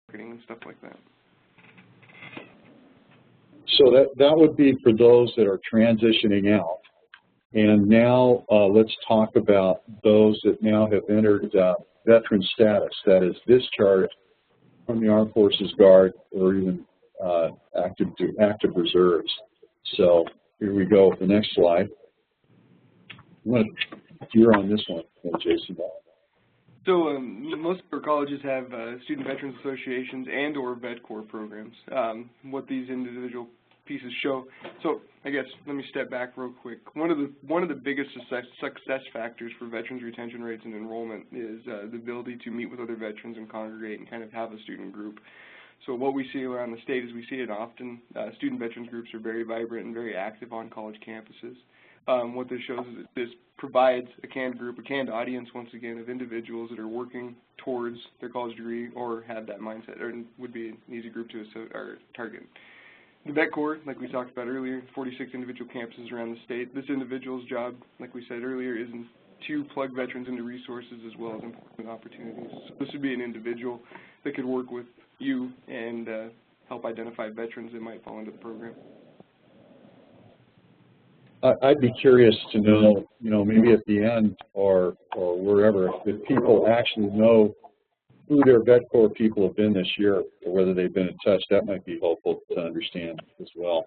marketing and stuff like that. So that would be for those that are transitioning out. And now let's talk about those that now have entered veteran status, that is discharged from the Armed Forces Guard or even active reserves. So here we go with the next slide. You're on this one, Jason. So most of our colleges have student veterans associations and or vet corps programs. What these individual pieces show. So I guess let me step back real quick. One of the biggest success factors for veterans retention rates and enrollment is the ability to meet with other veterans and congregate and kind of have a student group. So what we see around the state is we see it often. Student veterans groups are very vibrant and very active on college campuses. What this shows is that this provides a canned audience, once again, of individuals that are working towards their college degree or have that mindset, or would be an easy group to target. The vet corps, like we talked about earlier, 46 individual campuses around the state. This individual's job, like we said earlier, is to plug veterans into resources as well as employment opportunities. So this would be an individual that could work with you and help identify veterans that might fall into the program. I'd be curious to know, maybe at the end or wherever, if people actually know who their vet corps people have been this year, or whether they've been in touch. That might be helpful to understand as well.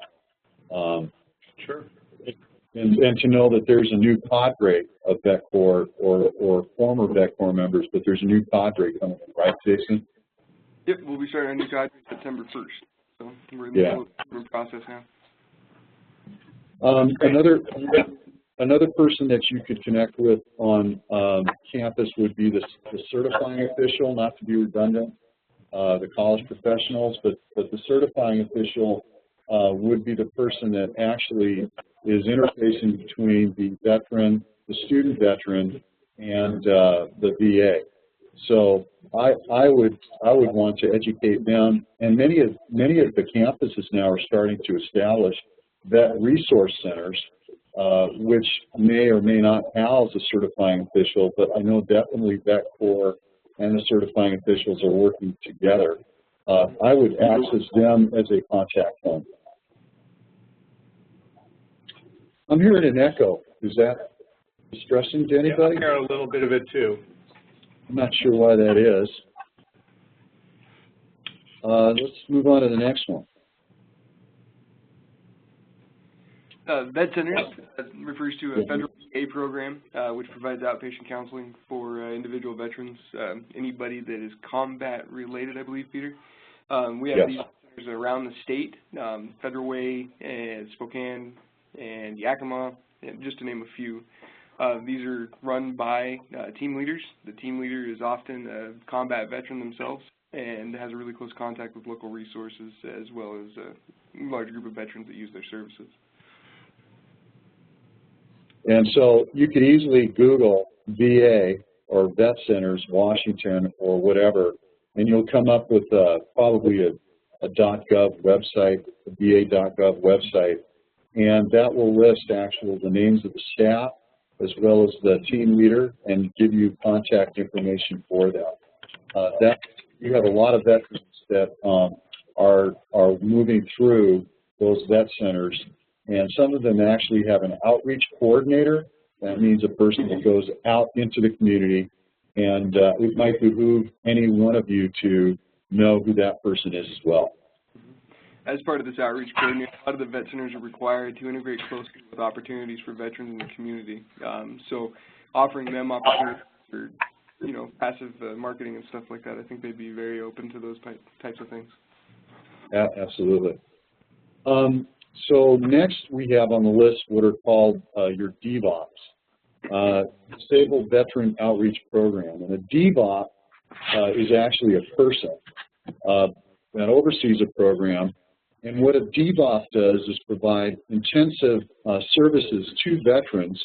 Sure. And to know that there's a new cadre of vet corps or former vet corps members, but there's a new cadre coming in, right, Jason? Yep, we'll be starting a new cadre September 1st. So we're in the process now. Another person that you could connect with on campus would be the certifying official, not to be redundant, the college professionals, but the certifying official would be the person that actually is interfacing between the veteran, the student veteran, and the VA. So I would want to educate them, and many of the campuses now are starting to establish vet resource centers, which may or may not house a certifying official, but I know definitely vet corps and the certifying officials are working together. I would access them as a contact point. I'm hearing an echo. Is that distressing to anybody? Yeah, I hear a little bit of it too. I'm not sure why that is. Let's move on to the next one. Vet Centers refers to a federal VA program which provides outpatient counseling for individual veterans, anybody that is combat related, I believe, Peter. We have these centers around the state, Federal Way, and Spokane, and Yakima, and just to name a few. These are run by team leaders. The team leader is often a combat veteran themselves and has a really close contact with local resources as well as a large group of veterans that use their services. And so you could easily Google VA or Vet Centers, Washington, or whatever, and you'll come up with probably a .gov website, a VA.gov website, and that will list actually the names of the staff as well as the team leader and give you contact information for them. You have a lot of veterans that are moving through those vet centers, and some of them actually have an outreach coordinator. That means a person that goes out into the community, and it might behoove any one of you to know who that person is as well. As part of this outreach coordinator, a lot of the vet centers are required to integrate closely with opportunities for veterans in the community. So offering them opportunities for, passive marketing and stuff like that, I think they'd be very open to those types of things. Yeah, absolutely. So next we have on the list what are called your DVOPs, Disabled Veteran Outreach Program. And a DVOP is actually a person that oversees a program. And what a DVOP does is provide intensive services to veterans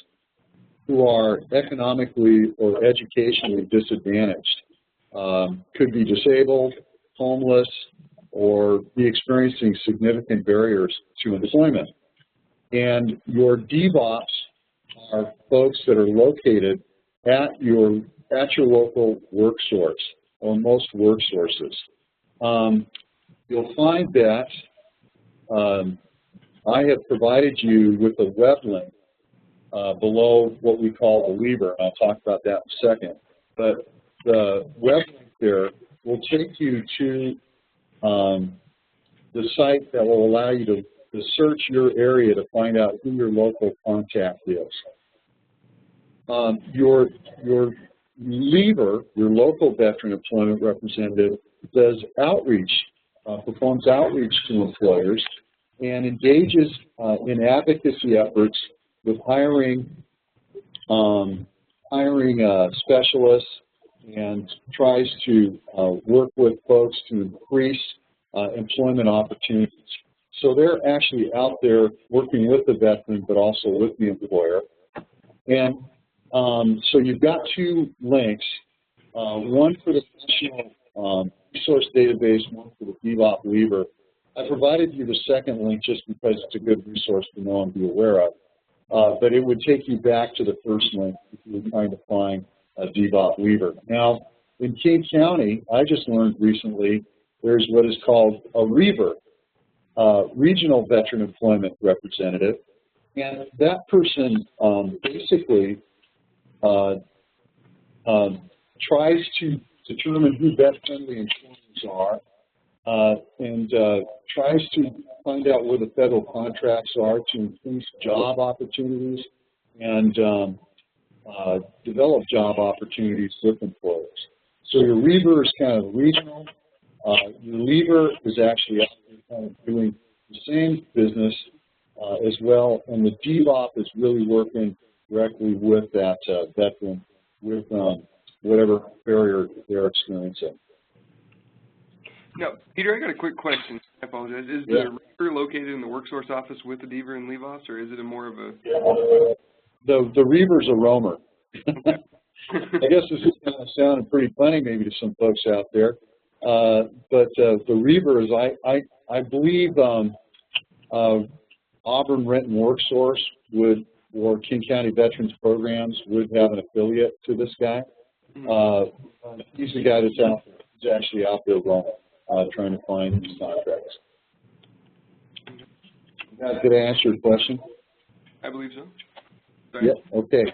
who are economically or educationally disadvantaged. Could be disabled, homeless, or be experiencing significant barriers to employment. And your DVOPs are folks that are located at your local work source or most work sources. you'll find that I have provided you with a web link below what we call the lever. I'll talk about that in a second. But the web link there will take you to the site that will allow you to search your area to find out who your local contact is. Your lever, your local veteran employment representative, does outreach, performs outreach to employers, and engages in advocacy efforts with hiring specialists, and tries to work with folks to increase employment opportunities. So they're actually out there working with the veteran, but also with the employer. And so you've got two links, one for the National Resource Database, one for the DVOP Lever. I provided you the second link just because it's a good resource to know and be aware of. But it would take you back to the first link if you were trying to find a DVOP Lever. Now, in King County, I just learned recently there's what is called a REVER, Regional Veteran Employment Representative, and that person basically tries to determine who vet-friendly employers are and tries to find out where the federal contracts are to increase job opportunities and develop job opportunities with employers. So your REVER is kind of regional. Your lever is actually out there kind of doing the same business as well, and the DVOP is really working directly with that veteran with whatever barrier they're experiencing. Now, Peter, I got a quick question. I apologize. Is the REVER located in the WorkSource office with the DVER and LEVOS, or is it a more of a... The REVER's a roamer. I guess this is going to sound pretty funny maybe to some folks out there, but the REVER is, I believe, Auburn Renton WorkSource would, or King County Veterans Programs would have an affiliate to this guy. He's the guy that's out there. He's actually out there roaming, trying to find these contracts. Did I answer your question? I believe so. Sorry. Yeah, okay.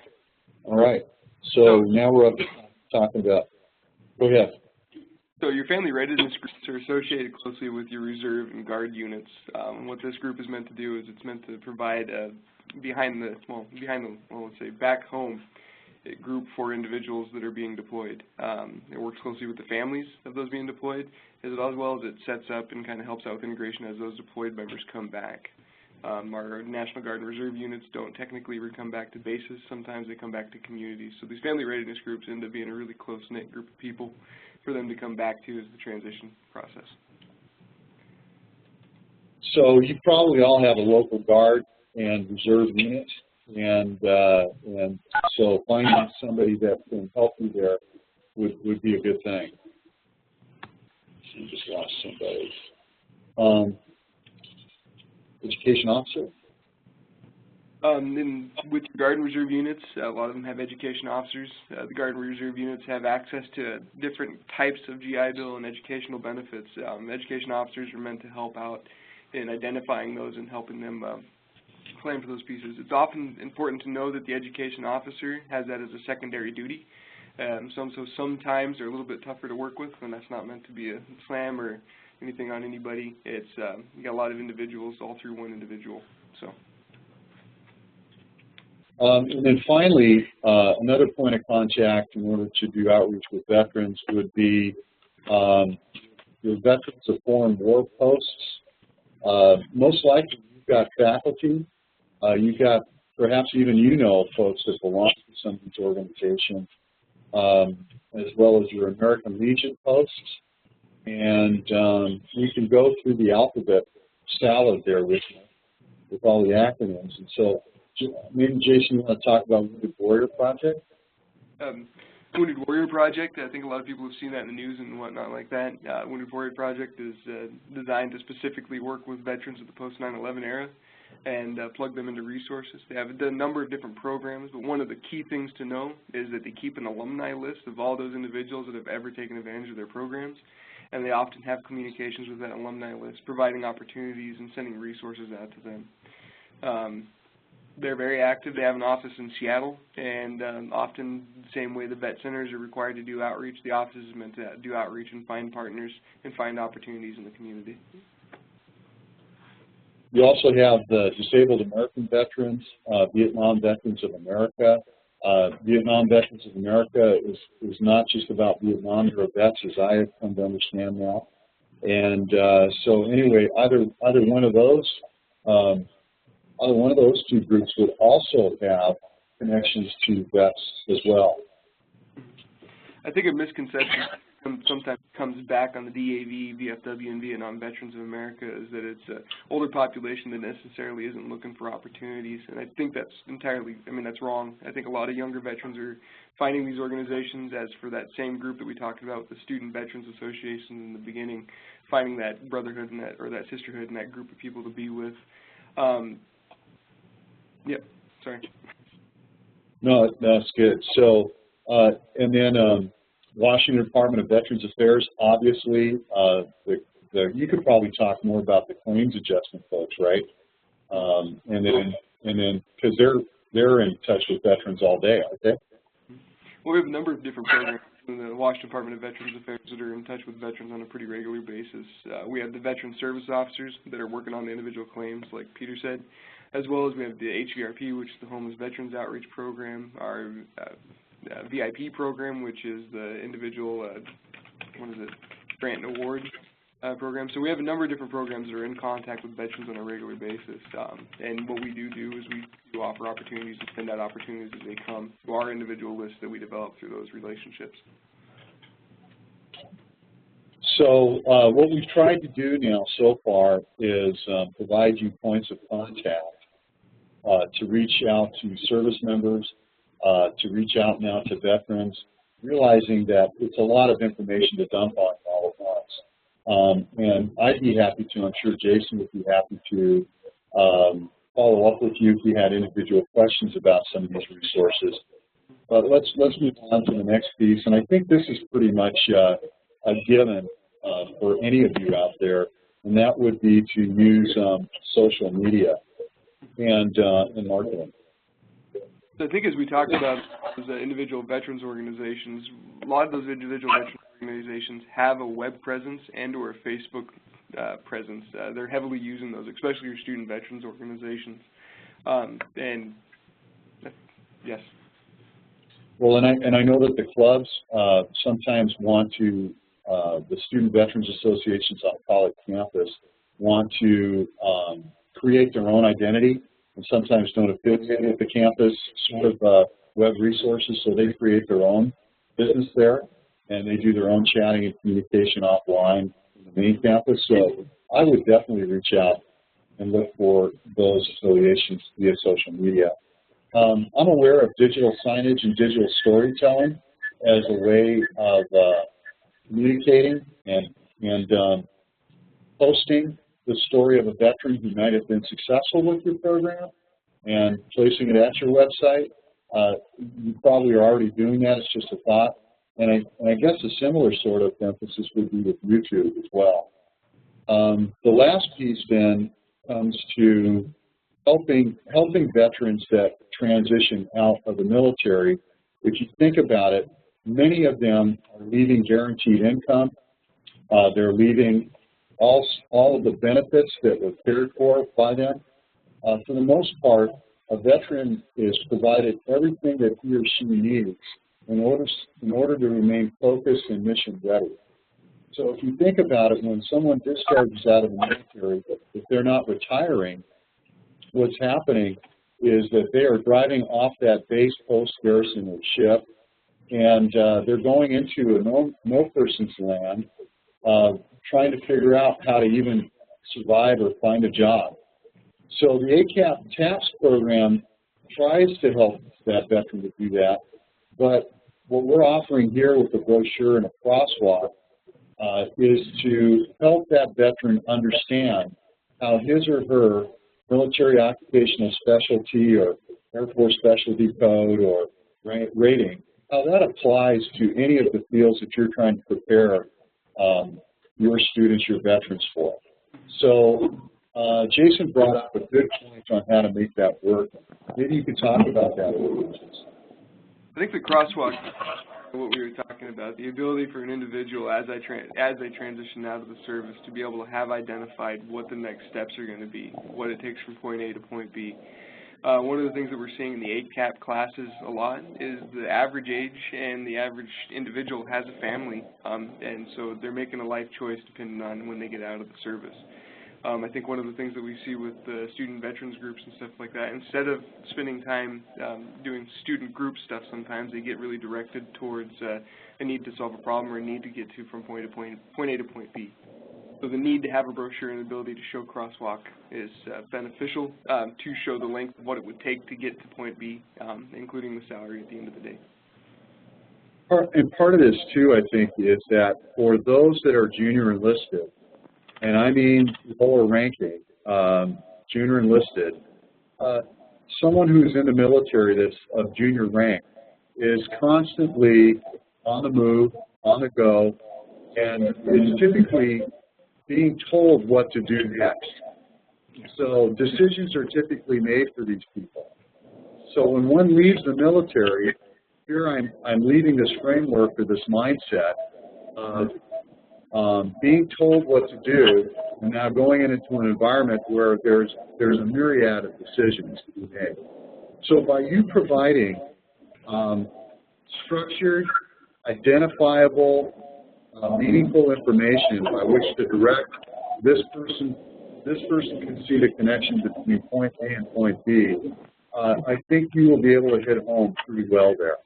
All right. So now we're up to talking about, go ahead. So your family readiness groups are associated closely with your reserve and guard units. What this group is meant to do is it's meant to provide let's say back home group for individuals that are being deployed. It works closely with the families of those being deployed, as well as it sets up and kind of helps out with integration as those deployed members come back. Our National Guard and Reserve units don't technically come back to bases. Sometimes they come back to communities. So these family readiness groups end up being a really close-knit group of people for them to come back to as the transition process. So you probably all have a local Guard and Reserve unit, and so finding somebody that can help you there would be a good thing. I just lost somebody. Education officer? With Guard and Reserve units, a lot of them have education officers. The Guard and Reserve units have access to different types of GI Bill and educational benefits. Education officers are meant to help out in identifying those and helping them claim for those pieces. It's often important to know that the education officer has that as a secondary duty. So sometimes they're a little bit tougher to work with, and that's not meant to be a slam or anything on anybody. It's you got a lot of individuals all through one individual. So. And then finally, another point of contact in order to do outreach with veterans would be your Veterans of Foreign War posts. Most likely you've got faculty. You've got perhaps even folks that belong to some of these organizations, as well as your American Legion posts. And we can go through the alphabet salad there with all the acronyms. And so maybe, Jason, you want to talk about Wounded Warrior Project? Wounded Warrior Project, I think a lot of people have seen that in the news and whatnot like that. Wounded Warrior Project is designed to specifically work with veterans of the post-9/11 era and plug them into resources. They have a number of different programs, but one of the key things to know is that they keep an alumni list of all those individuals that have ever taken advantage of their programs. and they often have communications with that alumni list, providing opportunities and sending resources out to them. They're very active. They have an office in Seattle, and often the same way the vet centers are required to do outreach, the office is meant to do outreach and find partners and find opportunities in the community. You also have the Disabled American Veterans, Vietnam Veterans of America. Vietnam Veterans of America is not just about Vietnam era vets, as I have come to understand now. And so anyway, either one of those two groups would also have connections to vets as well. I think a misconception sometimes comes back on the DAV, VFW, and Vietnam Veterans of America is that it's an older population that necessarily isn't looking for opportunities, and I think that's entirely, that's wrong. I think a lot of younger veterans are finding these organizations, as for that same group that we talked about, the Student Veterans Association in the beginning, finding that brotherhood and that, or that sisterhood and that group of people to be with. Yep, sorry. No, that's good. So, and then Washington Department of Veterans Affairs, obviously, you could probably talk more about the claims adjustment folks, right? And then because they're in touch with veterans all day, aren't they? Well, we have a number of different programs in the Washington Department of Veterans Affairs that are in touch with veterans on a pretty regular basis. We have the Veteran Service Officers that are working on the individual claims, like Peter said, as well as we have the HVRP, which is the Homeless Veterans Outreach Program, our VIP program, which is the individual, grant and award program. So we have a number of different programs that are in contact with veterans on a regular basis. And what we do is we do offer opportunities and send out opportunities as they come to our individual lists that we develop through those relationships. So what we've tried to do now so far is provide you points of contact to reach out to service members, to reach out now to veterans, realizing that it's a lot of information to dump on all at once. And I'd be happy to, I'm sure Jason would be happy to follow up with you if you had individual questions about some of these resources. But let's move on to the next piece, and I think this is pretty much a given for any of you out there, and that would be to use social media and marketing. So I think as we talked about those individual veterans organizations, a lot of those individual veterans organizations have a web presence and or a Facebook presence. They're heavily using those, especially your student veterans organizations. And yes. Well, and I know that the clubs sometimes want to, the Student Veterans Associations on college campus want to create their own identity, and sometimes don't affiliate with the campus sort of web resources, so they create their own business there, and they do their own chatting and communication offline in the main campus. So I would definitely reach out and look for those affiliations via social media. I'm aware of digital signage and digital storytelling as a way of communicating and posting the story of a veteran who might have been successful with your program and placing it at your website. You probably are already doing that. It's just a thought. And I guess a similar sort of emphasis would be with YouTube as well. The last piece then comes to helping veterans that transition out of the military. If you think about it, many of them are leaving guaranteed income. They're leaving all of the benefits that were cared for by them. For the most part, a veteran is provided everything that he or she needs in order to remain focused and mission ready. So if you think about it, when someone discharges out of the military, if they're not retiring, what's happening is that they are driving off that base, post, garrison, or ship, and they're going into a no person's land, trying to figure out how to even survive or find a job. So the ACAP TAPS program tries to help that veteran to do that, but what we're offering here with the brochure and a crosswalk is to help that veteran understand how his or her military occupational specialty or Air Force specialty code or rating, how that applies to any of the fields that you're trying to prepare your students, your veterans for. So Jason brought up a good point on how to make that work. Maybe you could talk about that a little bit. I think the crosswalk, what we were talking about, the ability for an individual as they transition out of the service to be able to have identified what the next steps are going to be, what it takes from point A to point B. One of the things that we're seeing in the 8-cap classes a lot is the average age and the average individual has a family, and so they're making a life choice depending on when they get out of the service. I think one of the things that we see with the student veterans groups and stuff like that, instead of spending time doing student group stuff, sometimes they get really directed towards a need to solve a problem or a need to get to from point A to point B. So the need to have a brochure and the ability to show crosswalk is beneficial to show the length of what it would take to get to point B, including the salary at the end of the day. And part of this, too, I think, is that for those that are junior enlisted, and I mean lower ranking, junior enlisted, someone who's in the military that's of junior rank is constantly on the move, on the go, and is typically being told what to do next. So decisions are typically made for these people. So when one leaves the military, here I'm leaving this framework or this mindset of being told what to do, and now going into an environment where there's a myriad of decisions to be made. So by you providing structured, identifiable, meaningful information by which to direct this person can see the connection between point A and point B, I think you will be able to hit home pretty well there.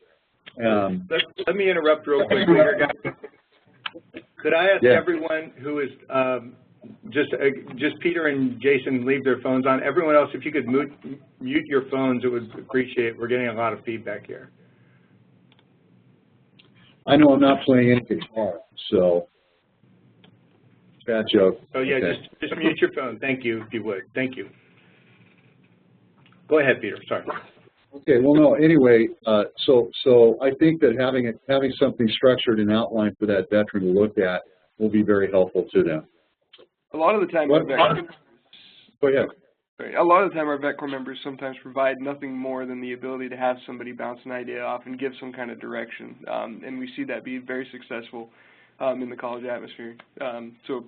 Let me interrupt real quick here, guys. Could I ask everyone who is just Peter and Jason leave their phones on. Everyone else, if you could mute your phones, it would appreciate it. We're getting a lot of feedback here. I know I'm not playing any guitar, so bad joke. Oh yeah, okay. just mute your phone. Thank you, if you would. Thank you. Go ahead, Peter. Sorry. Okay. Well, no. Anyway, so I think that having something structured and outlined for that veteran to look at will be very helpful to them. A lot of the time, go ahead. A lot of the time, our vet corps members sometimes provide nothing more than the ability to have somebody bounce an idea off and give some kind of direction, and we see that be very successful in the college atmosphere. So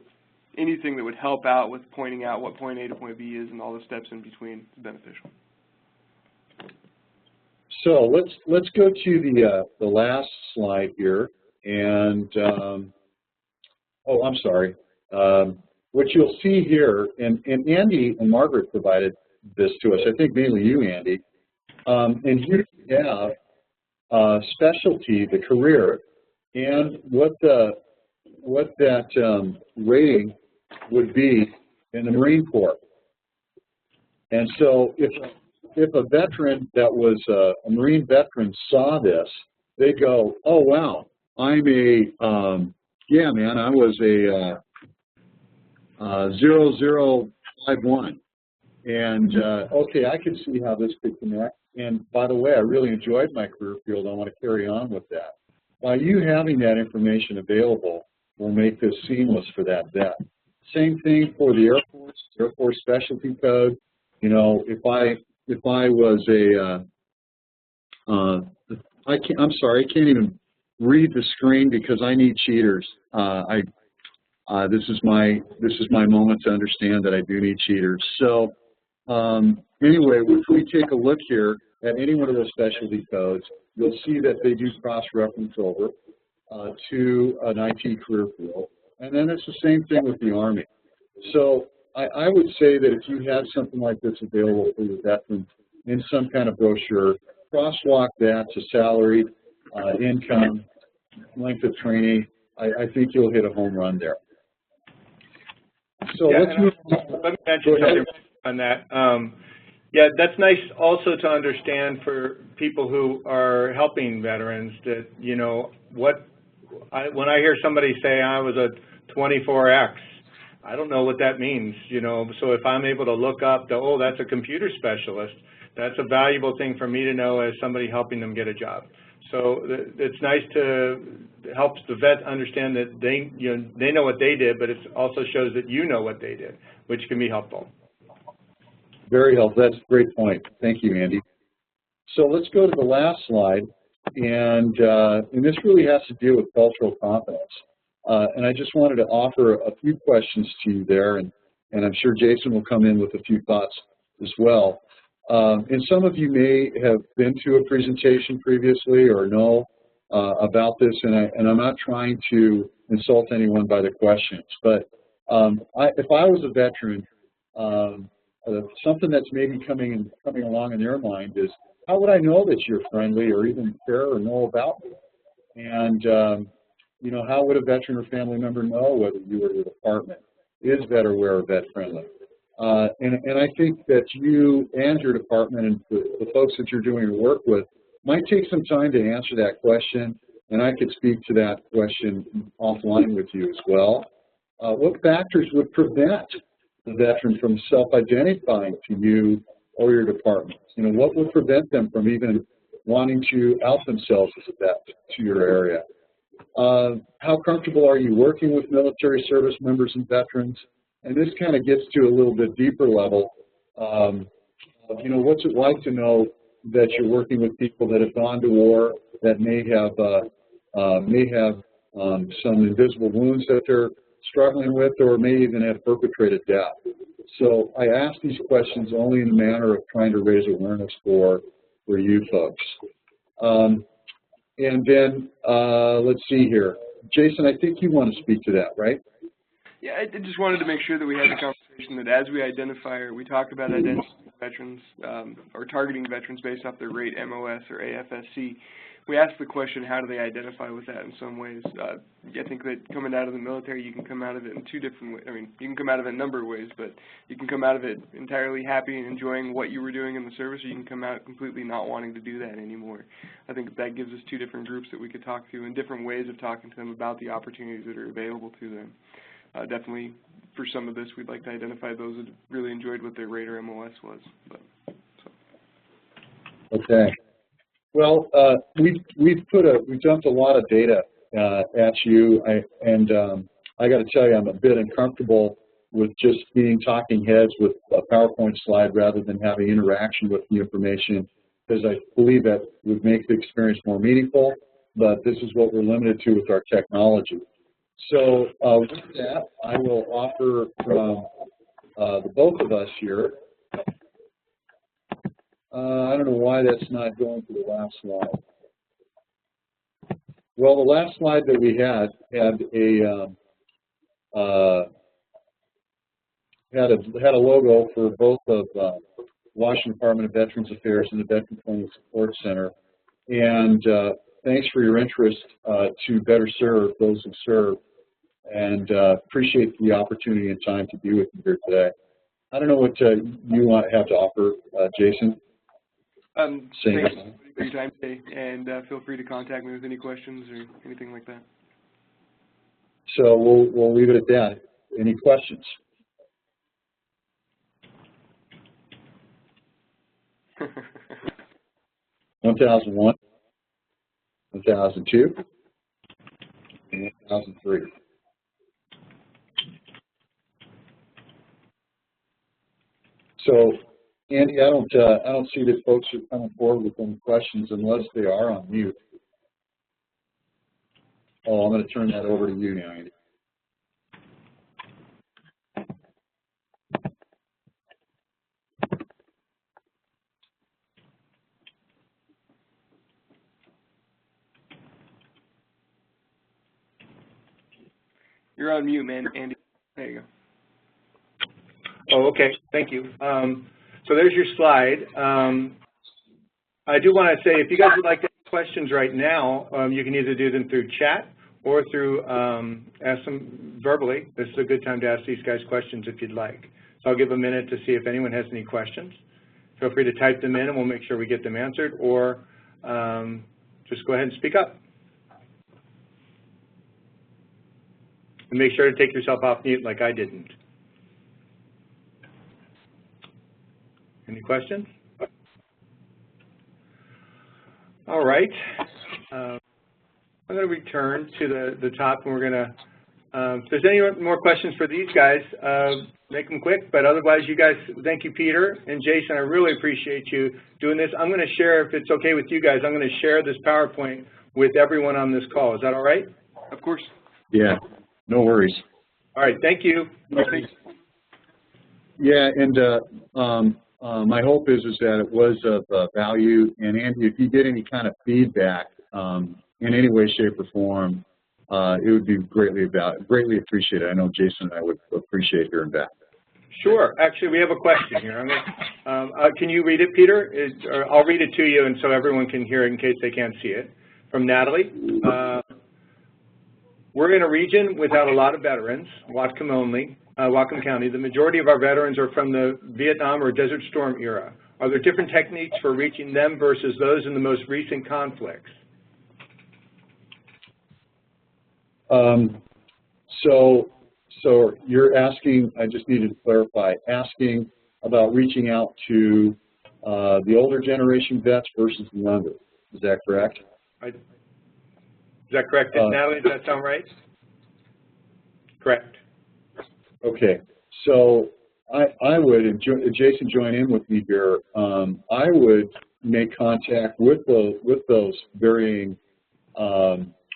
anything that would help out with pointing out what point A to point B is and all the steps in between is beneficial. So let's go to the last slide here, and oh, I'm sorry. What you'll see here, and Andy and Margaret provided this to us, I think mainly you, Andy, and here you have specialty, the career, and what that rating would be in the Marine Corps. And so if a veteran that was a Marine veteran saw this, they go, oh, wow, I'm yeah, man, I was a 0051, and okay, I can see how this could connect, and by the way, I really enjoyed my career field, I want to carry on with that. By you having that information available will make this seamless for that vet. Same thing for the Air Force Specialty Code. You know, if I was I'm sorry, I can't even read the screen because I need cheaters. This is my moment to understand that I do need cheaters. So anyway, if we take a look here at any one of those specialty codes, you'll see that they do cross-reference over to an IT career field. And then it's the same thing with the Army. So I would say that if you have something like this available for your veterans in some kind of brochure, crosswalk that to salary, income, length of training, I think you'll hit a home run there. So yeah, let me mention something on that. Yeah, that's nice also to understand for people who are helping veterans that, you know, when I hear somebody say I was a 24X, I don't know what that means, you know. So if I'm able to look up, oh, that's a computer specialist, that's a valuable thing for me to know as somebody helping them get a job. So it's nice to helps the vet understand that they know what they did, but it also shows that you know what they did, which can be helpful. Very helpful. That's a great point. Thank you, Andy. So let's go to the last slide, and this really has to do with cultural competence. And I just wanted to offer a few questions to you there, and I'm sure Jason will come in with a few thoughts as well. And some of you may have been to a presentation previously or know about this, and I'm not trying to insult anyone by the questions, but if I was a veteran, something that's maybe coming along in your mind is, how would I know that you're friendly or even care or know about me? And, you know, how would a veteran or family member know whether you or your department is vet aware or vet friendly? And I think that you and your department and the folks that you're doing your work with might take some time to answer that question, and I could speak to that question offline with you as well. What factors would prevent the veteran from self-identifying to you or your department? You know, what would prevent them from even wanting to out themselves as a vet to your area? How comfortable are you working with military service members and veterans? And this kind of gets to a little bit deeper level. You know, what's it like to know that you're working with people that have gone to war, that may have some invisible wounds that they're struggling with, or may even have perpetrated death? So I ask these questions only in a manner of trying to raise awareness for you folks. And then let's see here. Jason, I think you want to speak to that, right? Yeah, I just wanted to make sure that we had the conversation that as we identify or we talk about identifying veterans or targeting veterans based off their rate, MOS, or AFSC, we ask the question, how do they identify with that in some ways? I think that coming out of the military, you can come out of it in two different ways. I mean, you can come out of it a number of ways, but you can come out of it entirely happy and enjoying what you were doing in the service, or you can come out completely not wanting to do that anymore. I think that gives us two different groups that we could talk to and different ways of talking to them about the opportunities that are available to them. Definitely, for some of this, we'd like to identify those that really enjoyed what their rate or MOS was. Okay. Well, we've dumped a lot of data at you, and I got to tell you, I'm a bit uncomfortable with just being talking heads with a PowerPoint slide rather than having interaction with the information, because I believe that would make the experience more meaningful. But this is what we're limited to with our technology. So with that, I will offer from the both of us here. I don't know why that's not going to the last slide. Well, the last slide that we had a logo for both of Washington Department of Veterans Affairs and the Veteran Training Support Center. And thanks for your interest to better serve those who serve, and appreciate the opportunity and time to be with you here today. I don't know what you have to offer, Jason. Thanks for your time today, and feel free to contact me with any questions or anything like that. So we'll leave it at that. Any questions? $1,001, $1,002, and $1,003. So, Andy, I don't see that folks are coming forward with any questions unless they are on mute. Oh, I'm going to turn that over to you now, Andy. You're on mute, man, Andy. There you go. Oh, okay. Thank you. So there's your slide. I do want to say, if you guys would like to ask questions right now, you can either do them through chat or through ask them verbally. This is a good time to ask these guys questions if you'd like. So I'll give a minute to see if anyone has any questions. Feel free to type them in, and we'll make sure we get them answered, or just go ahead and speak up. And make sure to take yourself off mute like I didn't. Any questions? All right. I'm going to return to the top, and we're going to, if there's any more questions for these guys, make them quick, but otherwise you guys, thank you, Peter and Jason. I really appreciate you doing this. I'm going to share, if it's okay with you guys, I'm going to share this PowerPoint with everyone on this call. Is that all right? Of course. Yeah, no worries. All right, thank you. Thanks. Yeah, and my hope is that it was of value. And Andy, if you get any kind of feedback in any way, shape, or form, it would be greatly appreciated. I know Jason and I would appreciate hearing back. Sure. Actually, we have a question here. Can you read it, Peter? Or I'll read it to you, and so everyone can hear it in case they can't see it. From Natalie. We're in a region without a lot of veterans, Whatcom County. The majority of our veterans are from the Vietnam or Desert Storm era. Are there different techniques for reaching them versus those in the most recent conflicts? So you're asking, I just needed to clarify, asking about reaching out to the older generation vets versus the younger. Is that correct? Is that correct, Natalie? Does that sound right? Correct. Okay. So I would, and Jason join in with me here, I would make contact with those varying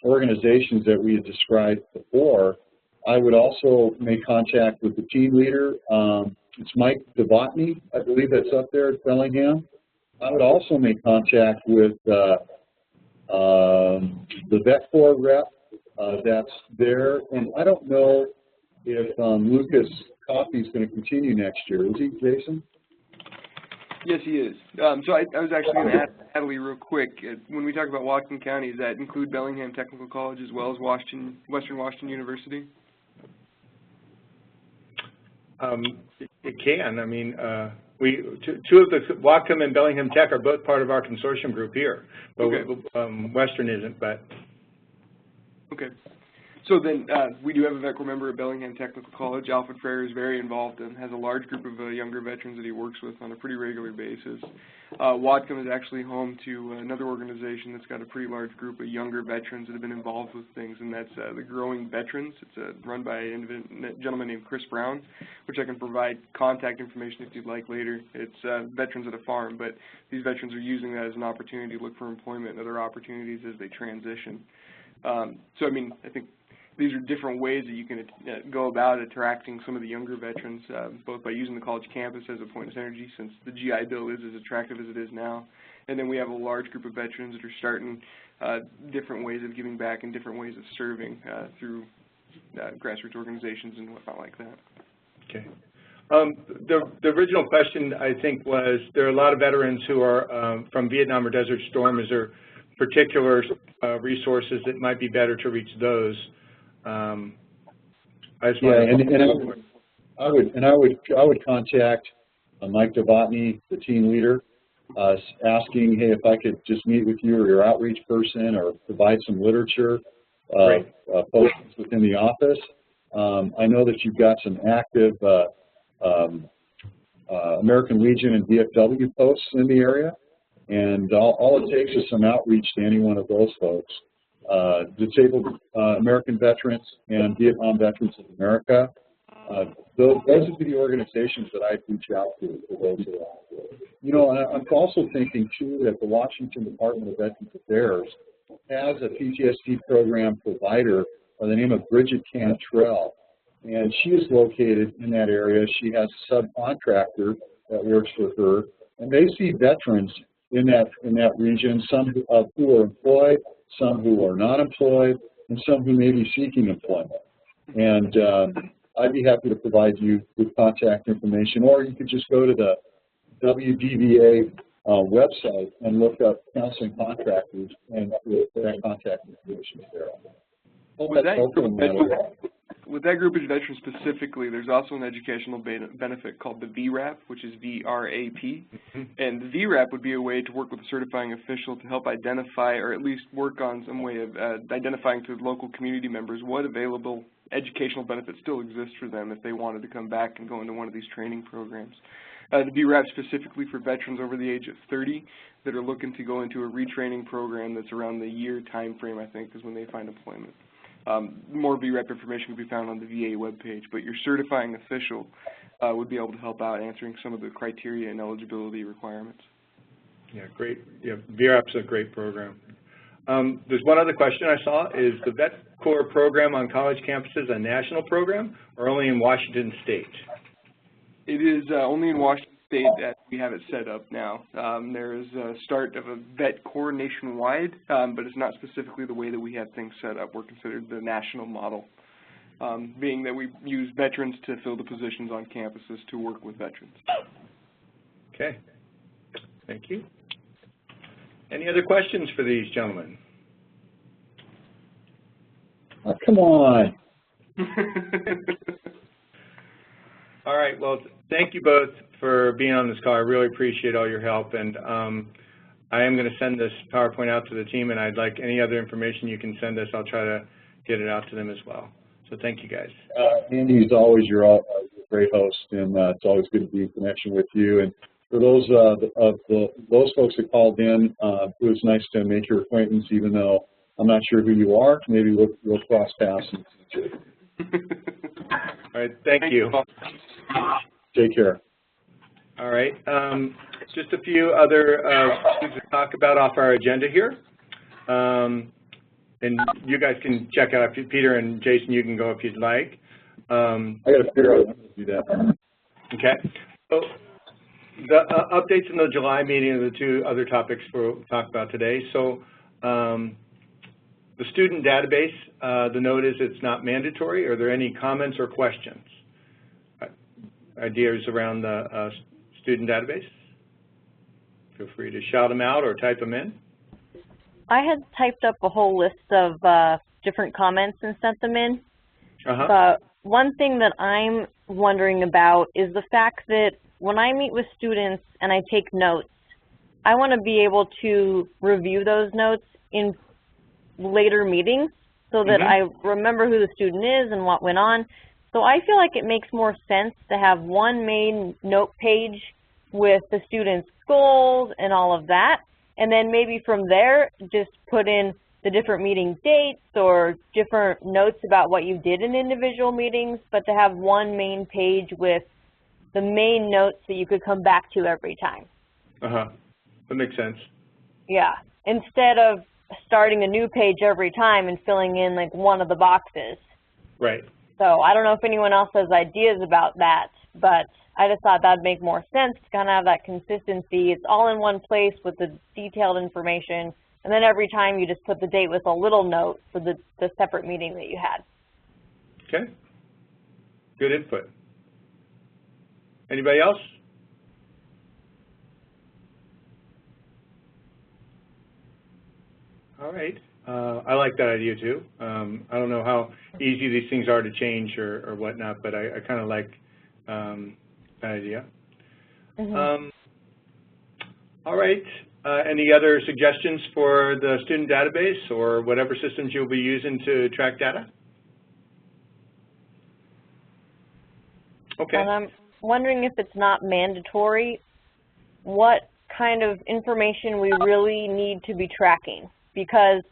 organizations that we had described before. I would also make contact with the team leader. It's Mike Devotny, I believe that's up there at Bellingham. I would also make contact with the Vet Corps rep that's there. And I don't know if Lucas Coffey is going to continue next year. Is he, Jason? Yes, he is. So I was actually going to ask Natalie real quick. When we talk about Whatcom County, does that include Bellingham Technical College as well as Western Washington University? It can. I mean, two of the Whatcom and Bellingham Tech are both part of our consortium group here, but okay. Western isn't. But okay. So then we do have a Vet Corps member at Bellingham Technical College. Alfred Frere is very involved and has a large group of younger veterans that he works with on a pretty regular basis. Whatcom is actually home to another organization that's got a pretty large group of younger veterans that have been involved with things, and that's the Growing Veterans. It's run by a gentleman named Chris Brown, which I can provide contact information if you'd like later. It's veterans at a farm, but these veterans are using that as an opportunity to look for employment and other opportunities as they transition. So, I mean, I think these are different ways that you can go about attracting some of the younger veterans, both by using the college campus as a point of synergy, since the GI Bill is as attractive as it is now. And then we have a large group of veterans that are starting different ways of giving back and different ways of serving through grassroots organizations and whatnot like that. Okay. The original question, I think, was there are a lot of veterans who are from Vietnam or Desert Storm. Is there particular resources that might be better to reach those? I would contact Mike Devotny, the team leader, asking, hey, if I could just meet with you or your outreach person or provide some literature postings within the office. I know that you've got some active American Legion and VFW posts in the area, and all it takes is some outreach to any one of those folks. Disabled American Veterans and Vietnam Veterans of America. Those would be the organizations that I'd reach out to for those who are out there. You know, I'm also thinking, too, that the Washington Department of Veterans Affairs has a PTSD program provider by the name of Bridget Cantrell, and she is located in that area. She has a subcontractor that works for her, and they see veterans in that region, some who are employed, some who are not employed, and some who may be seeking employment. And I'd be happy to provide you with contact information, or you could just go to the WDVA website and look up counseling contractors, and that contact information is there. With that group of veterans specifically, there's also an educational benefit called the VRAP, which is VRAP. And the VRAP would be a way to work with a certifying official to help identify, or at least work on some way of identifying to local community members what available educational benefit still exists for them if they wanted to come back and go into one of these training programs. The VRAP specifically for veterans over the age of 30 that are looking to go into a retraining program that's around the year time frame, I think, is when they find employment. More VRAP information can be found on the VA webpage, but your certifying official would be able to help out answering some of the criteria and eligibility requirements. Yeah, great. Yeah, VRAP's a great program. There's one other question I saw. Is the Vet Corps program on college campuses a national program or only in Washington State? It is only in Washington State that we have it set up now. There is a start of a Vet Corps nationwide, but it's not specifically the way that we have things set up. We're considered the national model, being that we use veterans to fill the positions on campuses to work with veterans. Okay. Thank you. Any other questions for these gentlemen? Oh, come on. All right. Well, thank you both for being on this call. I really appreciate all your help. And I am going to send this PowerPoint out to the team, and I'd like any other information you can send us. I'll try to get it out to them as well. So thank you, guys. Andy, as always, you're a great host, and it's always good to be in connection with you. And for those those folks that called in, it was nice to make your acquaintance, even though I'm not sure who you are. Maybe we'll cross paths in the future. All right. Thank you. Take care. All right. Just a few other things to talk about off our agenda here. And you guys can check out, Peter and Jason, you can go if you'd like. I got to figure out how to do that. Okay. So the updates in the July meeting are the two other topics we'll talk about today. So the student database, the note is it's not mandatory. Are there any comments or questions? Ideas around the student database? Feel free to shout them out or type them in. I had typed up a whole list of different comments and sent them in. But one thing that I'm wondering about is the fact that when I meet with students and I take notes, I want to be able to review those notes in later meetings so that I remember who the student is and what went on. So I feel like it makes more sense to have one main note page with the student's goals and all of that, and then maybe from there just put in the different meeting dates or different notes about what you did in individual meetings, but to have one main page with the main notes that you could come back to every time. That makes sense. Yeah, instead of starting a new page every time and filling in like one of the boxes. Right. So I don't know if anyone else has ideas about that, but I just thought that'd make more sense to kind of have that consistency. It's all in one place with the detailed information, and then every time you just put the date with a little note for the separate meeting that you had. Okay. Good input. Anybody else? All right. I like that idea too. I don't know how easy these things are to change or whatnot, but I kind of like that idea. All right. Any other suggestions for the student database or whatever systems you'll be using to track data? Okay. And I'm wondering if it's not mandatory, what kind of information we really need to be tracking, because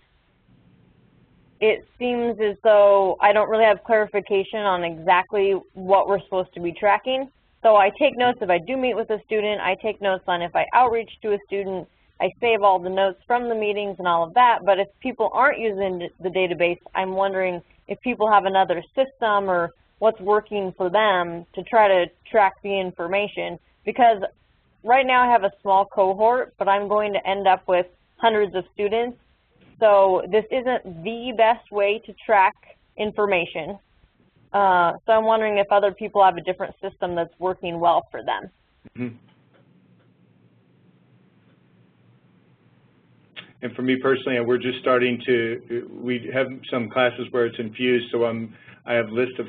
it seems as though I don't really have clarification on exactly what we're supposed to be tracking. So I take notes if I do meet with a student, I take notes on if I outreach to a student, I save all the notes from the meetings and all of that, but if people aren't using the database, I'm wondering if people have another system or what's working for them to try to track the information, because right now I have a small cohort, but I'm going to end up with hundreds of students. So this isn't the best way to track information. So I'm wondering if other people have a different system that's working well for them. And for me personally, we're just starting to, we have some classes where it's infused, so I have lists of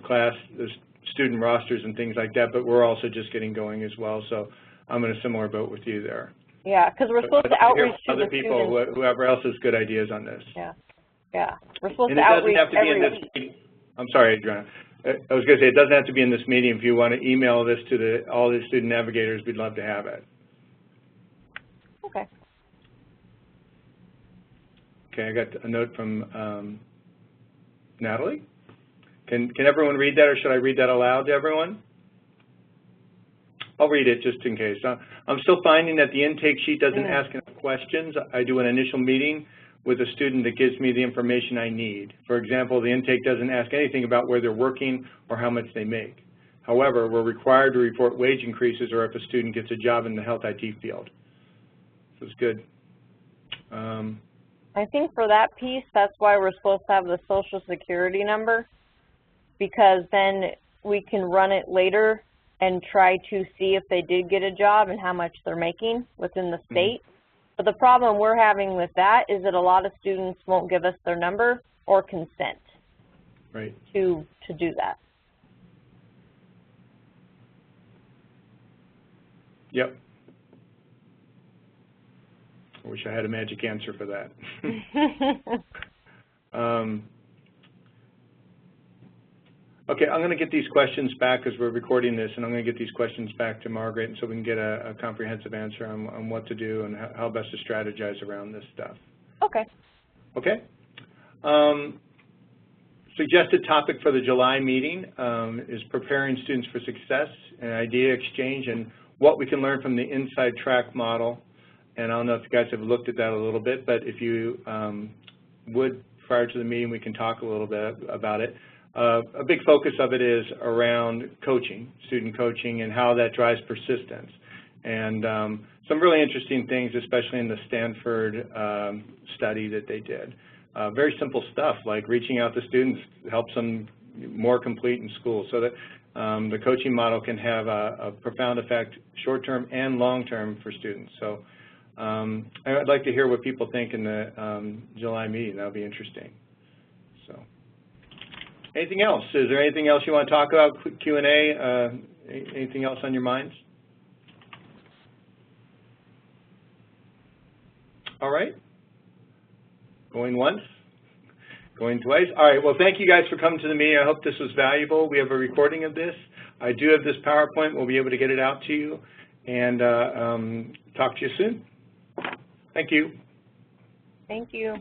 student rosters and things like that, but we're also just getting going as well. So I'm in a similar boat with you there. Yeah, because we're supposed to outreach to other the people, students. whoever else has good ideas on this. Yeah, we're supposed and to outreach it doesn't have to be every in this week. meeting. I'm sorry, Adriana. I was going to say, it doesn't have to be in this meeting. If you want to email this to all the student navigators, we'd love to have it. Okay. Okay, I got a note from Natalie. Can everyone read that, or should I read that aloud to everyone? I'll read it just in case. I'm still finding that the intake sheet doesn't ask enough questions. I do an initial meeting with a student that gives me the information I need. For example, the intake doesn't ask anything about where they're working or how much they make. However, we're required to report wage increases or if a student gets a job in the health IT field. So it's good. I think for that piece, that's why we're supposed to have the Social Security number, because then we can run it later and try to see if they did get a job and how much they're making within the state. But the problem we're having with that is that a lot of students won't give us their number or consent to do that. Yep. I wish I had a magic answer for that. Okay, I'm going to get these questions back because we're recording this, and I'm going to get these questions back to Margaret so we can get a comprehensive answer on what to do and how best to strategize around this stuff. Okay. Okay. Suggested topic for the July meeting is preparing students for success and idea exchange and what we can learn from the inside track model. And I don't know if you guys have looked at that a little bit, but if you would, prior to the meeting, we can talk a little bit about it. A big focus of it is around coaching, student coaching, and how that drives persistence. And some really interesting things, especially in the Stanford study that they did. Very simple stuff, like reaching out to students helps them more complete in school. So that the coaching model can have a profound effect, short-term and long-term, for students. So I'd like to hear what people think in the July meeting. That would be interesting. So, anything else? Is there anything else you want to talk about? Quick Q&A. Anything else on your minds? All right. Going once. Going twice. All right. Well, thank you guys for coming to the meeting. I hope this was valuable. We have a recording of this. I do have this PowerPoint. We'll be able to get it out to you. And talk to you soon. Thank you. Thank you.